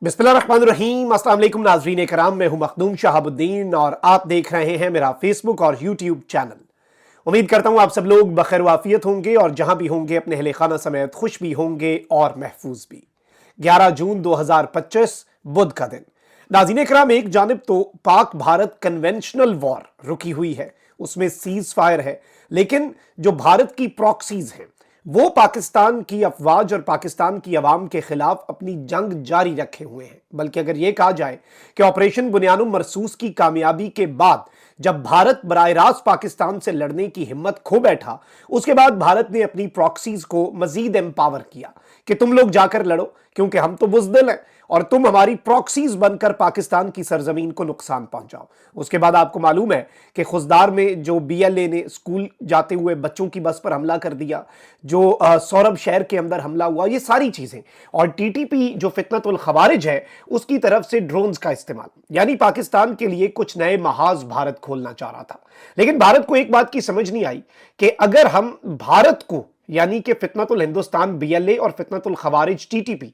बिस्मिल्लाहिर्रहमानिर्रहीम। अस्सलाम वालेकुम नाज़रीन कराम, मैं हूं मखदूम शहाबुद्दीन और आप देख रहे हैं मेरा फेसबुक और यूट्यूब चैनल। उम्मीद करता हूं आप सब लोग बखैर वाफियत होंगे और जहां भी होंगे अपने अहले खाना समेत खुश भी होंगे और महफूज भी। 11 जून 2025 बुध का दिन। नाज़रीन कराम, एक जानिब तो पाक भारत कन्वेंशनल वॉर रुकी हुई है, उसमें सीज फायर है, लेकिन जो भारत की प्रॉक्सीज हैं वो पाकिस्तान की अफवाज और पाकिस्तान की अवाम के खिलाफ अपनी जंग जारी रखे हुए हैं। बल्कि अगर यह कहा जाए कि ऑपरेशन बुनियानुम मरसूस की कामयाबी के बाद जब भारत बराह रास्त पाकिस्तान से लड़ने की हिम्मत खो बैठा, उसके बाद भारत ने अपनी प्रॉक्सीज को मजीद एम्पावर किया कि तुम लोग जाकर लड़ो, क्योंकि हम तो बुज़दिल हैं और तुम हमारी प्रॉक्सीज बनकर पाकिस्तान की सरजमीन को नुकसान पहुंचाओ। उसके बाद आपको मालूम है कि खुजदार में जो BLA ने स्कूल जाते हुए बच्चों की बस पर हमला कर दिया, जो सौरभ शहर के अंदर हमला हुआ, ये सारी चीजें, और TTP जो फितनतुल खवारिज है उसकी तरफ से ड्रोन्स का इस्तेमाल, यानी पाकिस्तान के लिए कुछ नए महाज भारत खोलना चाह रहा था। लेकिन भारत को एक बात की समझ नहीं आई कि अगर हम भारत को, यानी कि फितनतुल हिंदुस्तान BLA और फितनतुल खवारिज TTP,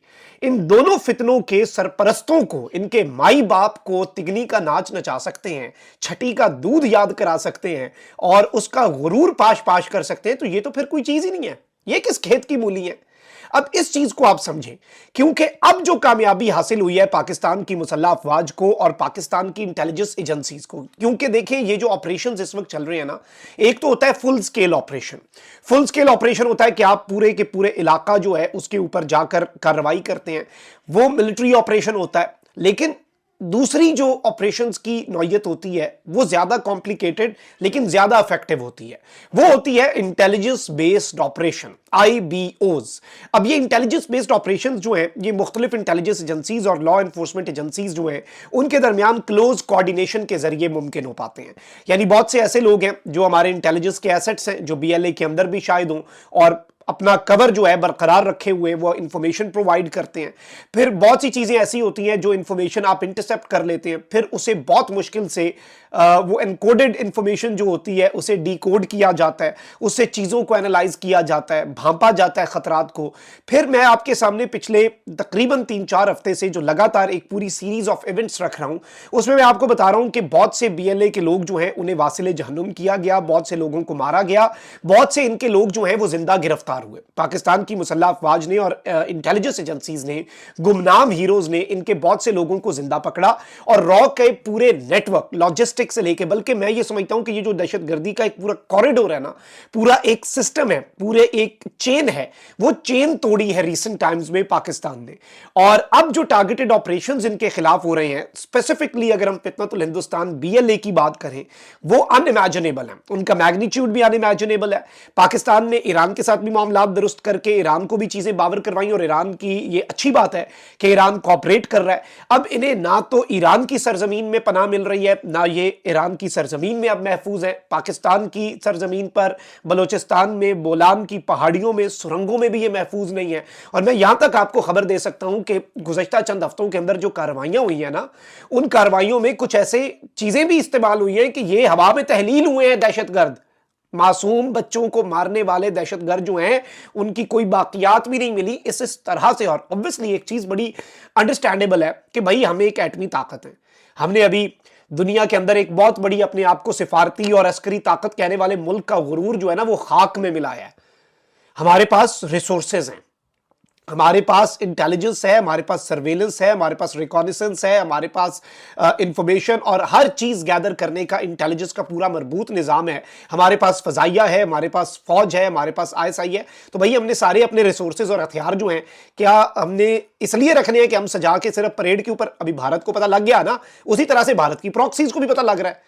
इन दोनों फितनों के सरपरस्तों को, इनके माई बाप को तिगनी का नाच नचा सकते हैं, छठी का दूध याद करा सकते हैं और उसका गुरूर पाश पाश कर सकते हैं, तो ये तो फिर कोई चीज ही नहीं है। ये किस खेत की मूली है? अब इस चीज को आप समझें, क्योंकि अब जो कामयाबी हासिल हुई है पाकिस्तान की मुसल्लह अफवाज को और पाकिस्तान की इंटेलिजेंस एजेंसीज को, क्योंकि देखिए ये जो ऑपरेशंस इस वक्त चल रहे हैं ना, एक तो होता है full scale operation. Full scale operation होता है कि आप पूरे के पूरे इलाका जो है उसके ऊपर जाकर कार्रवाई करते हैं, वो मिलिट्री ऑपरेशन होता है। लेकिन दूसरी जो ऑपरेशंस की नौयत होती है वो ज्यादा कॉम्प्लिकेटेड लेकिन ज्यादा इफेक्टिव होती है, वो होती है इंटेलिजेंस बेस्ड ऑपरेशन, IBOs। अब ये इंटेलिजेंस बेस्ड ऑपरेशंस जो है, ये मुख्तलिफ इंटेलिजेंस एजेंसीज और लॉ एनफोर्समेंट एजेंसीज जो है उनके दरमियान क्लोज कोऑर्डिनेशन के जरिए मुमकिन हो पाते हैं। यानी बहुत से ऐसे लोग हैं जो हमारे इंटेलिजेंस के एसेट्स हैं, जो BLA के अंदर भी शायद हों और अपना कवर जो है बरकरार रखे हुए वो इंफॉर्मेशन प्रोवाइड करते हैं। फिर बहुत सी चीजें ऐसी होती हैं जो इंफॉर्मेशन आप इंटरसेप्ट कर लेते हैं, फिर उसे बहुत मुश्किल से वो एनकोडेड इंफॉर्मेशन जो होती है उसे डिकोड किया जाता है, उससे चीजों को एनालाइज किया जाता है, भांपा जाता है खतरात को। फिर मैं आपके सामने पिछले तकरीबन 3-4 हफ्ते से जो लगातार एक पूरी सीरीज ऑफ इवेंट्स रख रहा हूं, उसमें मैं आपको बता रहा हूं कि बहुत से BLA के लोग जो हैं उन्हें वासिले जहन्नुम किया गया, बहुत से लोगों को मारा गया, बहुत से इनके लोग जो हैं वो जिंदा गिरफ्तार हुए। पाकिस्तान की मुसल्लह अफवाज ने और इंटेलिजेंस एजेंसीज ने, गुमनाम हीरोज ने इनके बहुत से लोगों को जिंदा पकड़ा और रॉ के पूरे नेटवर्क, लॉजिस्टिक्स से लेके, बल्कि मैं ये समझता हूं कि ये जो दहशतगर्दी का एक पूरा कॉरिडोर है ना, पूरा एक सिस्टम है, पूरे एक चेन है, वो चेन तोड़ी है रिसेंट टाइम्स में पाकिस्तान ने। और अब जो टारगेटेड ऑपरेशंस इनके खिलाफ हो रहे हैं, स्पेसिफिकली अगर हम फितनतुल हिंदुस्तान BLA की बात करें, वो अनइमेजिनेबल है, उनका मैग्नीट्यूड भी अनइमेजिनेबल है। पाकिस्तान ने ईरान के साथ भी मामला दुरुस्त करके ईरान को भी चीजें बावर करवाई और ईरान की ये अच्छी बात है कि ईरान कोऑपरेट कर रहा है। अब इन्हें ना तो ईरान की सरजमीन में पनाह मिल रही है, ना ये ईरान की सरजमीन में अब महफूज है। पाकिस्तान की सरजमीन पर, बलोचिस्तान में, बोलान की पहाड़ियों में, सुरंगों में भी ये महफूज नहीं है। और मैं यहां तक आपको खबर दे सकता हूं कि गुज़श्ता चंद हफ्तों के अंदर जो कार्रवाइयां हुई हैं ना, उन कार्रवाइयों में कुछ ऐसे चीजें भी इस्तेमाल हुई हैं कि ये हवा में तहलील हुए हैं दहशतगर्द। मासूम बच्चों को मारने वाले दहशतगर्द जो हैं उनकी कोई बाकियात भी नहीं मिली इस तरह से। और ऑब्वियसली एक चीज बड़ी अंडरस्टैंडेबल है कि भाई हमें एक एटमी ताकत है, हमने अभी दुनिया के अंदर एक बहुत बड़ी अपने आप को सिफारती और अस्करी ताकत कहने वाले मुल्क का गुरूर जो है ना वो खाक में मिलाया है। हमारे पास रिसोर्सेज हैं, हमारे पास इंटेलिजेंस है, हमारे पास सर्वेलेंस है, हमारे पास रिकॉनिसेंस है, हमारे पास इंफॉर्मेशन और हर चीज गैदर करने का इंटेलिजेंस का पूरा मरबूत निजाम है। हमारे पास फजाइया है, हमारे पास फौज है, हमारे पास ISI है। तो भाई हमने सारे अपने रिसोर्सेज और हथियार जो हैं, क्या हमने इसलिए रखने हैं कि हम सजा के सिर्फ परेड के ऊपर? अभी भारत को पता लग गया ना, उसी तरह से भारत की प्रॉक्सीज को भी पता लग रहा है,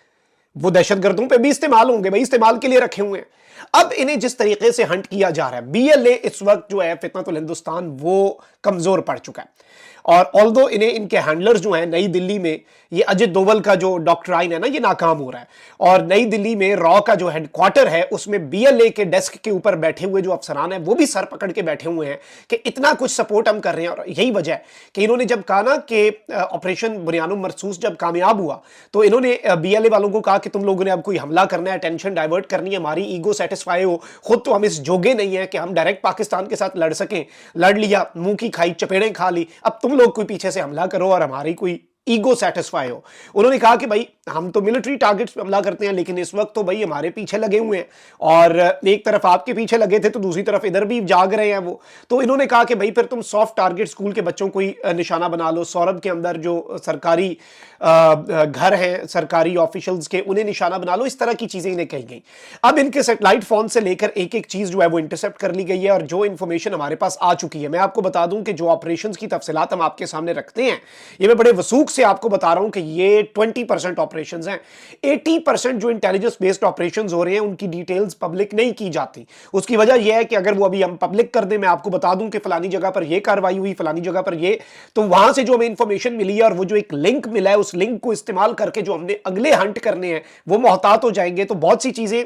वो दहशतगर्दों पे भी इस्तेमाल होंगे, भाई इस्तेमाल के लिए रखे हुए हैं। अब इन्हें जिस तरीके से हंट किया जा रहा है, BLA इस वक्त जो है फितनतुल हिंदुस्तान वो कमजोर पड़ चुका है। और ऑल्दो इन्हें, इनके हैंडलर्स जो हैं नई दिल्ली में, ये अजित डोवल का जो डॉक्ट्राइन है ना, ये नाकाम हो रहा है। और नई दिल्ली में रॉ का जो हेडक्वार्टर है उसमें BLA के डेस्क के ऊपर बैठे हुए जो अफसरान हैं वो भी सर पकड़ के बैठे हुए हैं कि इतना कुछ सपोर्ट हम कर रहे हैं। और यही वजह है कि इन्होंने जब कहा ना कि ऑपरेशन बुनियानुम मरसूस जब कामयाब हुआ, तो इन्होंने BLA वालों को कहा कि तुम लोगों ने अब कोई हमला करना है, टेंशन डाइवर्ट करनी है, हमारी ईगो सेटिस्फाई हो, खुद तो हम इस जोगे नहीं है कि हम डायरेक्ट पाकिस्तान के साथ लड़ सकें, लड़ लिया, मुंह की खाई चपेड़ें खा ली, अब तुम लोग कोई पीछे से हमला करो और हमारी कोई ईगो सेटिस्फाई हो। उन्होंने कहा कि भाई हम तो मिलिट्री टारगेट्स पे हमला करते हैं, लेकिन इस वक्त तो भाई हमारे पीछे लगे हुए हैं, और एक तरफ आपके पीछे लगे थे तो दूसरी तरफ इधर भी जाग रहे हैं वो। तो इन्होंने कहा कि भाई फिर तुम सॉफ्ट टारगेट स्कूल के बच्चों को ही निशाना बना लो, सौरभ के अंदर जो सरकारी घर हैं सरकारी ऑफिशियल्स के, उन्हें निशाना बना लो, इस तरह की चीजें इन्हें कही गई। अब इनके सैटेलाइट फोन से लेकर एक एक चीज जो है वो इंटरसेप्ट कर ली गई है, और जो इंफॉर्मेशन हमारे पास आ चुकी है, मैं आपको बता दूं कि जो ऑपरेशंस की तफसीलात हम आपके सामने रखते हैं, ये मैं बड़े वसूख से आपको बता रहा हूं कि ये 20% ऑपरेशंस हैं। 80% जो इंटेलिजेंस बेस्ड ऑपरेशंस हो रहे हैं उनकी डिटेल्स पब्लिक नहीं की जाती। उसकी वजह यह है कि अगर वो अभी हम पब्लिक कर दें, मैं आपको बता दूं कि फलानी जगह पर यह कार्रवाई हुई, फलानी जगह पर यह, तो वहां से जो हमें इंफॉर्मेशन मिली है और वो जो एक लिंक मिला है, उस लिंक को इस्तेमाल करके जो हमने अगले हंट करने हैं वो मोहतात हो जाएंगे। तो बहुत सी चीजें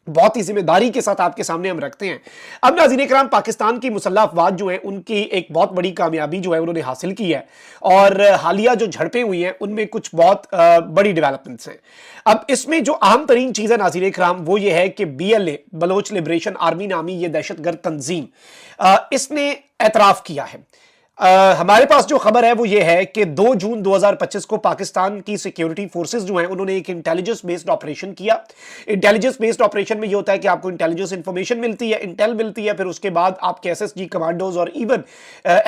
बहुत ही जिम्मेदारी के साथ आपके सामने हम रखते हैं। अब नाज़रीन इकराम, पाकिस्तान की मुसल्लह अफवाज जो है उनकी एक बहुत बड़ी कामयाबी जो है उन्होंने हासिल की है, और हालिया जो झड़पें हुई हैं उनमें कुछ बहुत बड़ी डेवलपमेंट्स हैं। अब इसमें जो अहम तरीन चीज़ है नाज़रीन इकराम वो ये है कि BLA बलोच लिबरेशन आर्मी नामी ये दहशतगर्द तंजीम, इसने एतराफ़ किया है। हमारे पास जो खबर है वो ये है कि 2 जून 2025 को पाकिस्तान की सिक्योरिटी फोर्सेस जो हैं उन्होंने एक इंटेलिजेंस बेस्ड ऑपरेशन किया। इंटेलिजेंस बेस्ड ऑपरेशन में ये होता है कि आपको इंटेलिजेंस इंफॉर्मेशन मिलती है, इंटेल मिलती है, फिर उसके बाद आपके SSG कमांडोज और इवन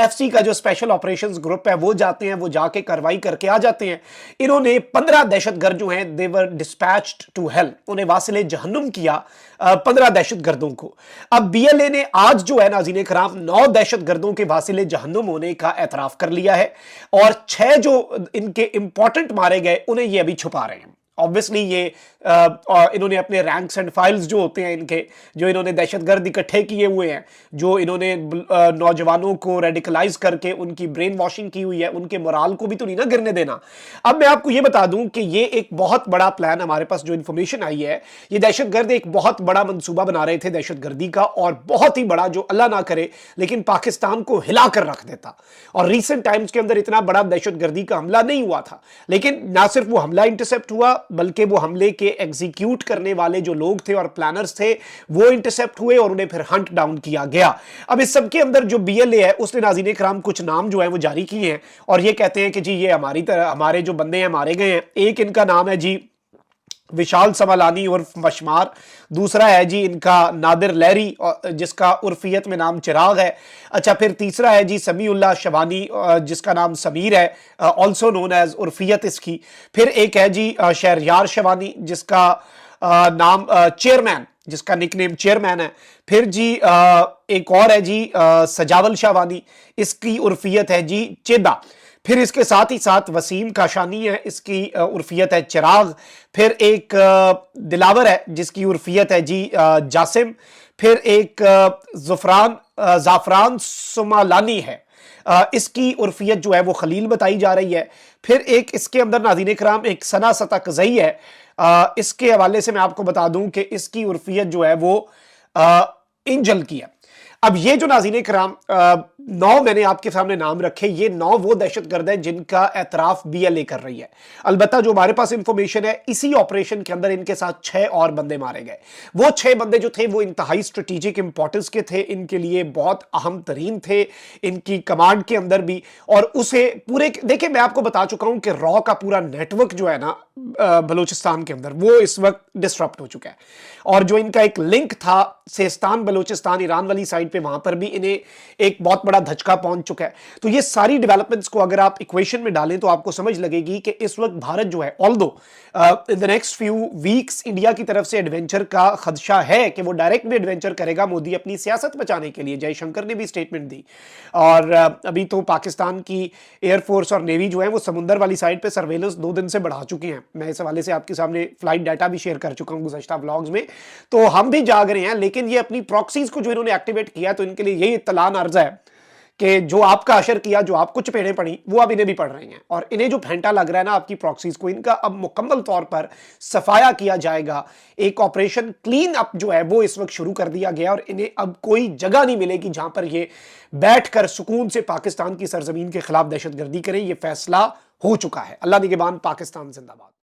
FC का जो स्पेशल ऑपरेशंस ग्रुप है वो जाते हैं, वो जाके कार्रवाई करके आ जाते हैं। इन्होंने 15 दहशतगर्द जो हैं दे वर डिस्पैच्ड टू हेल, उन्हें वासिले जहन्नुम किया 15 दहशतगर्दों को। अब BLA ने आज जो है नाज़रीन इकराम 9 दहशतगर्दों के वासिले जहन्नुम होने का एतराफ कर लिया है, और 6 जो इनके इंपॉर्टेंट मारे गए उन्हें ये अभी छुपा रहे हैं। ऑब्वियसली ये इन्होंने अपने रैंक्स एंड फाइल्स जो होते हैं इनके, जो इन्होंने दहशतगर्द इकट्ठे किए हुए हैं, जो इन्होंने नौजवानों को रेडिकलाइज करके उनकी ब्रेन वॉशिंग की हुई है, उनके मोराल को भी तो नहीं ना गिरने देना। अब मैं आपको ये बता दूं कि ये एक बहुत बड़ा प्लान, हमारे पास जो इन्फॉर्मेशन आई है, ये दहशतगर्द एक बहुत बड़ा मंसूबा बना रहे थे दहशतगर्दी का, और बहुत ही बड़ा, जो अल्लाह ना करे लेकिन पाकिस्तान को हिला कर रख देता। और रिसेंट टाइम्स के अंदर इतना बड़ा दहशतगर्दी का हमला नहीं हुआ था, लेकिन ना सिर्फ वो हमला इंटरसेप्ट हुआ बल्कि वो हमले के एग्जीक्यूट करने वाले जो लोग थे और प्लानर्स थे वो इंटरसेप्ट हुए और उन्हें फिर हंट डाउन किया गया। अब इस सब के अंदर जो BLA है उसने नाज़रीन इकराम कुछ नाम जो है वो जारी किए हैं, और ये कहते हैं कि जी ये हमारी तरह हमारे जो बंदे हैं मारे गए हैं। एक इनका नाम है जी विशाल समलानी उर्फ मशमार, दूसरा है जी इनका नादिर लहरी जिसका उर्फियत में नाम चिराग है। अच्छा, फिर तीसरा है जी समीउल्लाह शवानी जिसका नाम समीर है, ऑल्सो नोन एज उर्फियत इसकी। फिर एक है जी शहरयार शवानी जिसका नाम चेयरमैन, जिसका निकनेम चेयरमैन है। फिर जी एक और है जी सजावल शावानी, इसकी उर्फियत है जी चेदा। फिर इसके साथ ही साथ वसीम काशानी है, इसकी उर्फियत है चिराग। फिर एक दिलावर है जिसकी उर्फियत है जी जासिम। फिर एक जाफरान सुमालानी है, इसकी उर्फियत जो है वो खलील बताई जा रही है। फिर एक इसके अंदर नाज़रीन इकराम एक सना सतकज़ई है, इसके हवाले से मैं आपको बता दूं कि इसकी उर्फियत जो है वो इंजल की है। अब ये जो नाज़रीन इकराम 9 मैंने आपके सामने नाम रखे, ये 9 वो दहशतगर्द हैं जिनका एतराफ BLA कर रही है। अलबत्ता जो हमारे पास इंफॉर्मेशन है, इसी ऑपरेशन के अंदर इनके साथ 6 और बंदे मारे गए। वो 6 बंदे जो थे वो इंतहाई स्ट्रेटेजिक इंपॉर्टेंस के थे, इनके लिए बहुत अहम तरीन थे इनकी कमांड के अंदर भी। और उसे पूरे देखिए, मैं आपको बता चुका हूं कि रॉ का पूरा नेटवर्क जो है ना बलूचिस्तान के अंदर, वो इस वक्त डिस्टर्ब हो चुका है। और जो इनका एक लिंक था सिस्तान बलूचिस्तान ईरान वाली साइड पे, वहां पर भी इन्हें एक बहुत बड़ा धचका पहुंच चुका है। तो ये सारी डेवलपमेंट्स को अगर आप इक्वेशन में डालें तो आपको समझ लगेगी कि इस वक्त भारत जो है, although in the next few weeks India की तरफ से एडवेंचर का खदशा है कि वो डायरेक्ट भी एडवेंचर करेगा मोदी अपनी सियासत बचाने के लिए। जयशंकर ने भी स्टेटमेंट दी, और अभी तो पाकिस्तान की एयरफोर्स और नेवी जो है वो समुंदर वाली साइड पे सर्वेलेंस 2 दिन से बढ़ा चुकी हैं। मैं इस हवाले से आपके सामने फ्लाइट डाटा भी शेयर कर चुका हूं गुज़श्ता व्लॉग्स में। तो हम भी जाग रहे हैं, लेकिन ये अपनी प्रॉक्सीज को जो इन्होंने एक्टिवेट किया तो इनके लिए यही इत्तलान अर्ज है कि जो आपका अशर किया, जो आपको चपेड़ें पड़ी, वो अब इन्हें भी पड़ रही हैं। और इन्हें जो फेंटा लग रहा है ना आपकी प्रॉक्सीज को, इनका अब मुकम्मल तौर पर सफाया किया जाएगा। एक ऑपरेशन क्लीन अप जो है वो इस वक्त शुरू कर दिया गया, और इन्हें अब कोई जगह नहीं मिलेगी जहां पर ये बैठकर सुकून से पाकिस्तान की सरजमीन के खिलाफ दहशतगर्दी करें। ये फैसला हो चुका है। अल्लाह निगहबान, पाकिस्तान जिंदाबाद।